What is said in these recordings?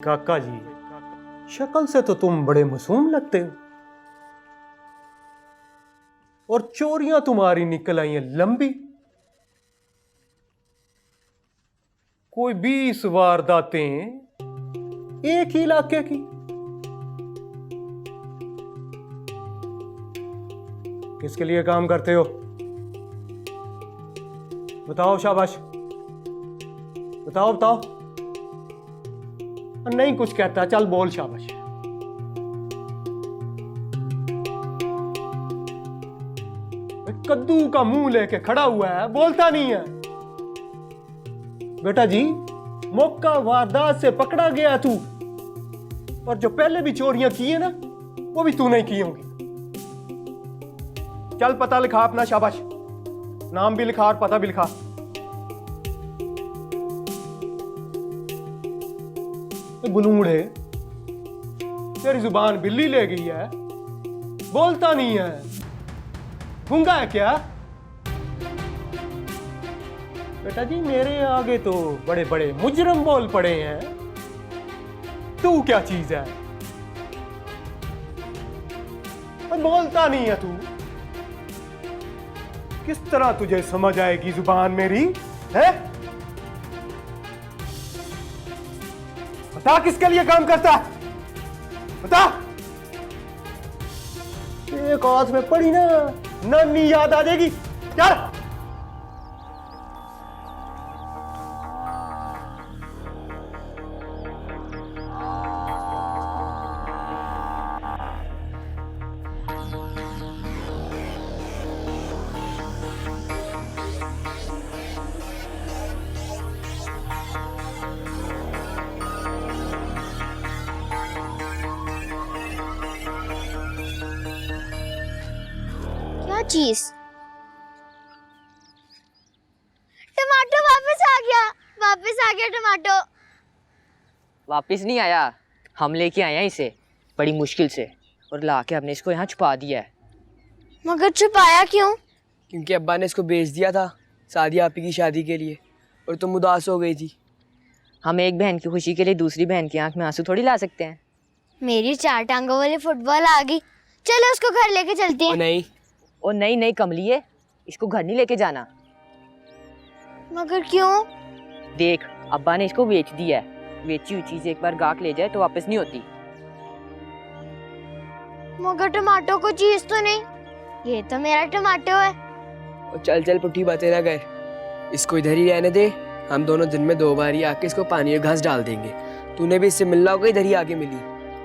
काका जी, शक्ल से तो तुम बड़े मासूम लगते हो और चोरियां तुम्हारी निकल आई हैं लंबी। कोई 20 वारदातें एक ही इलाके की। किसके लिए काम करते हो? बताओ, शाबाश बताओ बताओ। नहीं कुछ कहता, चल बोल शाबाश। कद्दू का मुंह लेके खड़ा हुआ है, बोलता नहीं है। बेटा जी, मौका वारदात से पकड़ा गया तू, और जो पहले भी चोरियां की है ना, वो भी तू नहीं की होंगी। चल पता लिखा अपना, शाबाश। नाम भी लिखा और पता भी लिखा। गुलूंगड़े, तेरी जुबान बिल्ली ले गई है, बोलता नहीं है। गूंगा है क्या? बेटा जी, मेरे आगे तो बड़े बड़े मुजरम बोल पड़े हैं, तू क्या चीज है? बोलता नहीं है तू। किस तरह तुझे समझ आएगी जुबान मेरी है? बता किसके लिए काम करता है, बता। एक हाथ में पड़ी ना, नानी याद आ जाएगी। चल। क्या चीज? टमाटो वापस आ गया, वापस आ गया टमाटो। वापस नहीं आया, हम लेके आए हैं इसे बड़ी मुश्किल से, और लाके हमने इसको यहाँ छुपा दिया है। मगर छुपाया क्यों? क्योंकि अब्बा ने इसको बेच दिया था सादिया आपी की शादी के लिए, और तुम उदास हो गई थी। हम एक बहन की खुशी के लिए दूसरी बहन की आंख में आंसू थोड़ी ला सकते हैं। मेरी 4 टांगों वाली फुटबॉल आ गई, चलो उसको घर लेके चलते हैं। नहीं, और नहीं नहीं कमलिए, इसको घर नहीं लेके जाना। मगर क्यों? देख, अब्बा ने इसको बेच दिया है। बेची हुई चीज एक बार गाहक ले जाए तो वापस नहीं होती। मगर टमाटो को चीज तो नहीं, ये तो मेरा टमाटो है। और चल चल पुट्ठी बातें ना कर, इसको इधर ही रहने दे। हम दोनों दिन में 2 बार ही आके इसको पानी और घास डाल देंगे। तूने भी इससे मिलना होगा, इधर ही आके मिली,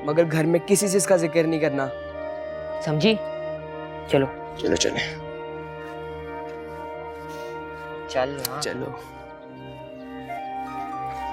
मगर घर में किसी से इसका जिक्र नहीं करना, समझी? चलो चलो चले चल हाँ। चलो।